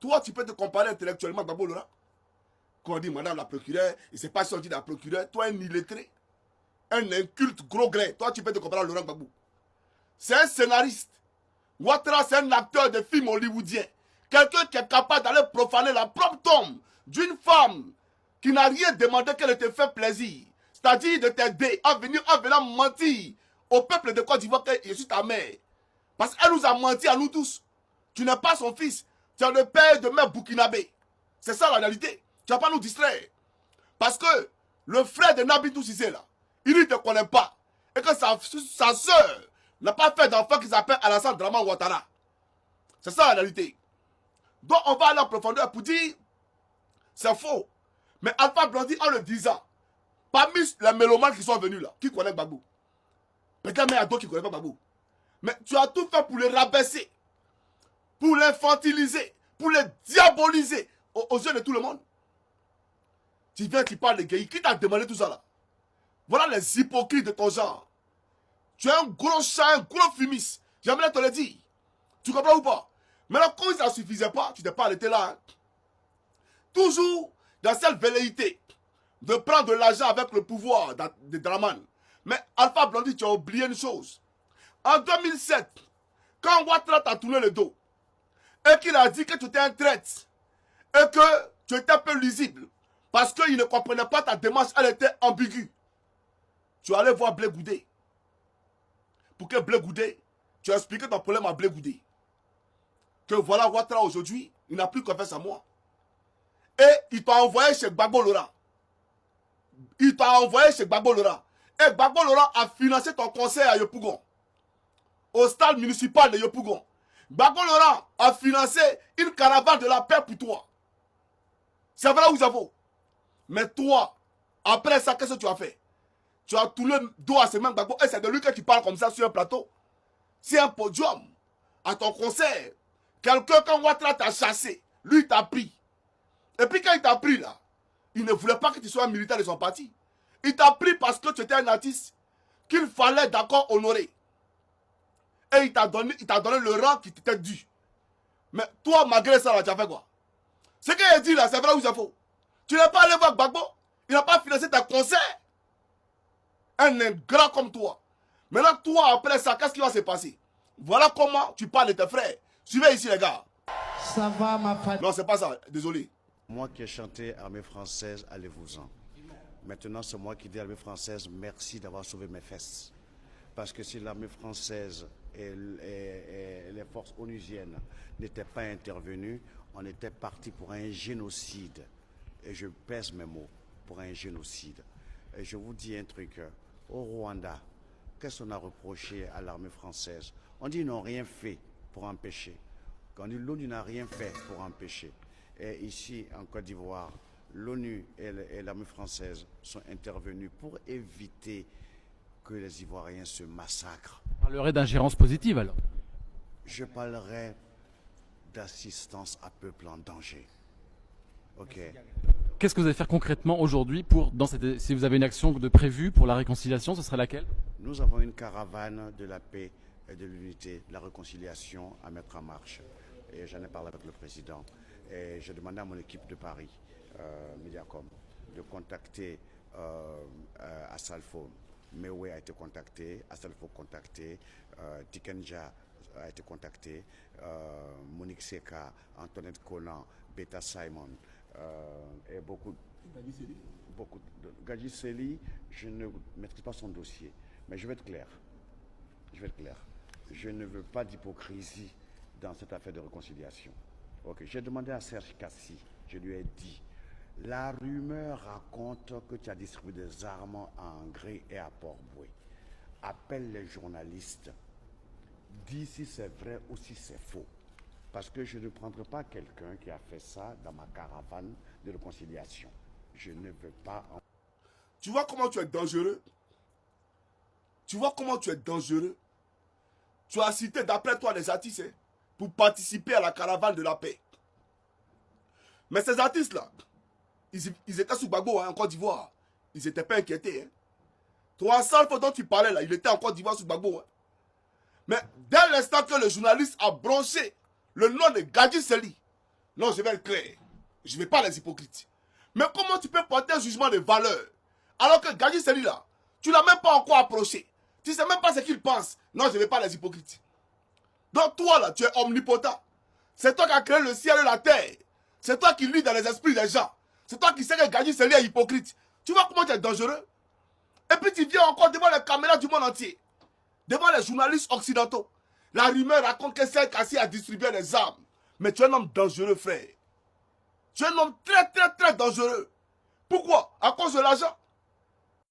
toi, tu peux te comparer intellectuellement à Gbagbo Laurent. Quand on dit madame la procureure, il ne sait pas si on dit la procureure, toi, un illettré, un inculte gros gré, toi, tu peux te comparer à Laurent Gbagbo. C'est un scénariste. Ouattara, c'est un acteur de film hollywoodien. Quelqu'un qui est capable d'aller profaner la propre tombe d'une femme qui n'a rien demandé qu'elle te fait plaisir. C'est-à-dire de t'aider en venant mentir au peuple de Côte d'Ivoire que je suis ta mère. Parce qu'elle nous a menti à nous tous. Tu n'es pas son fils. Tu es le père de mère burkinabé. C'est ça la réalité. Tu ne vas pas nous distraire. Parce que le frère de Nabitou Cissé là, il ne te connaît pas. Et que sa soeur n'a pas fait d'enfant qui s'appelle Alassane Draman Ouattara. C'est ça la réalité. Donc on va aller en profondeur pour dire c'est faux. Mais Alpha Blondy, en le disant, parmi les mélomanes qui sont venus là, qui connaissent Gbagbo, peut-être même il y a d'autres qui ne connaissent pas Gbagbo. Mais tu as tout fait pour les rabaisser, pour l'infantiliser, pour les diaboliser aux yeux de tout le monde. Tu viens, tu parles de gays. Qui t'a demandé tout ça là? Voilà les hypocrites de ton genre. Tu es un gros chat, un gros fumis. J'aimerais te le dire. Tu comprends ou pas? Maintenant, quand ça ne suffisait pas, tu t'es pas arrêté là. Hein? Toujours dans cette velléité de prendre de l'argent avec le pouvoir de Draman. Mais Alpha Blondy, tu as oublié une chose. En 2007, quand Ouattara t'a tourné le dos et qu'il a dit que tu étais un traître et que tu étais un peu lisible parce qu'il ne comprenait pas ta démarche, elle était ambiguë. Tu es allé voir Blé Goudé. Pour que Blé Goudé, tu as expliqué ton problème à Blé Goudé. Que voilà Ouattara aujourd'hui, il n'a plus confiance en moi. Et il t'a envoyé chez Gbagbo Laurent. Il t'a envoyé chez Gbagbo Laurent. Et Gbagbo Laurent a financé ton conseil à Yopougon. Au stade municipal de Yopougon. Gbagbo Laurent a financé une caravane de la paix pour toi. C'est vrai ou c'est faux? Mais toi, après ça, qu'est-ce que tu as fait? Tu as tourné le dos à ce même Gbagbo. Et c'est de lui que tu parles comme ça sur un plateau. C'est un podium. À ton concert. Quelqu'un, quand Ouattara t'a chassé, lui, il t'a pris. Et puis quand il t'a pris là, il ne voulait pas que tu sois un militaire de son parti. Il t'a pris parce que tu étais un artiste qu'il fallait d'accord honorer. Et il t'a donné le rang qui t'était dû. Mais toi, malgré ça, là, tu as fait quoi? Ce qu'il dit là, c'est vrai ou c'est faux? Tu n'es pas allé voir Gbagbo. Il n'a pas financé ta concert. Un ingrat comme toi. Maintenant, toi, après ça, qu'est-ce qui va se passer? Voilà comment tu parles de tes frères. Suivez ici, les gars. Ça va, ma famille. Non, c'est pas ça. Désolé. Moi qui ai chanté Armée française, allez-vous-en. Maintenant, c'est moi qui dis à l'armée française, merci d'avoir sauvé mes fesses. Parce que si l'armée française et les forces onusiennes n'étaient pas intervenues, on était parti pour un génocide. Et je pèse mes mots, pour un génocide. Et je vous dis un truc, au Rwanda, qu'est-ce qu'on a reproché à l'armée française? On dit qu'ils n'ont rien fait pour empêcher. On dit l'ONU n'a rien fait pour empêcher. Et ici, en Côte d'Ivoire, l'ONU et l'armée française sont intervenus pour éviter que les Ivoiriens se massacrent. On parlerait d'ingérence positive alors? Je parlerai d'assistance à peuple en danger. Ok. Qu'est-ce que vous allez faire concrètement aujourd'hui pour, si vous avez une action de prévue pour la réconciliation, ce serait laquelle? Nous avons une caravane de la paix et de l'unité, de la réconciliation à mettre en marche. Et j'en ai parlé avec le président. Et j'ai demandé à mon équipe de Paris, Mediacom, de contacter Assalfo. Mewe a été contacté, Assalfo contacté, Tikenja a été contacté, Monique Seka, Antoinette Collan, Beta Simon, et beaucoup de Gadji Seli, je ne maîtrise pas son dossier, mais je vais être clair. Je ne veux pas d'hypocrisie dans cette affaire de réconciliation. Ok, j'ai demandé à Serge Kassi, je lui ai dit, la rumeur raconte que tu as distribué des armes à Angré et à Port-Boué. Appelle les journalistes, dis si c'est vrai ou si c'est faux. Parce que je ne prendrai pas quelqu'un qui a fait ça dans ma caravane de réconciliation. Je ne veux pas... Tu vois comment tu es dangereux? Tu vois comment tu es dangereux? Tu as cité d'après toi des artistes hein, pour participer à la caravane de la paix. Mais ces artistes-là, ils étaient sous Gbagbo hein, en Côte d'Ivoire. Ils n'étaient pas inquiétés. Hein. Toi, Salfo dont tu parlais là, il était en Côte d'Ivoire sous Gbagbo. Hein. Mais dès l'instant que le journaliste a branché le nom de Gadji Seli Non, je vais être clair. Je ne vais pas les hypocrites. Mais comment tu peux porter un jugement de valeur alors que Gadji Seli là, tu ne l'as même pas encore approché. Tu ne sais même pas ce qu'il pense. Non, je ne vais pas les hypocrites. Donc toi là, tu es omnipotent. C'est toi qui as créé le ciel et la terre. C'est toi qui lis dans les esprits des gens. C'est toi qui sais que Gadji Seli est hypocrite. Tu vois comment tu es dangereux? Et puis tu viens encore devant les caméras du monde entier. Devant les journalistes occidentaux. La rumeur raconte que c'est Kassi a distribué des armes. Mais tu es un homme dangereux, frère. Tu es un homme très, très, très dangereux. Pourquoi? À cause de l'argent.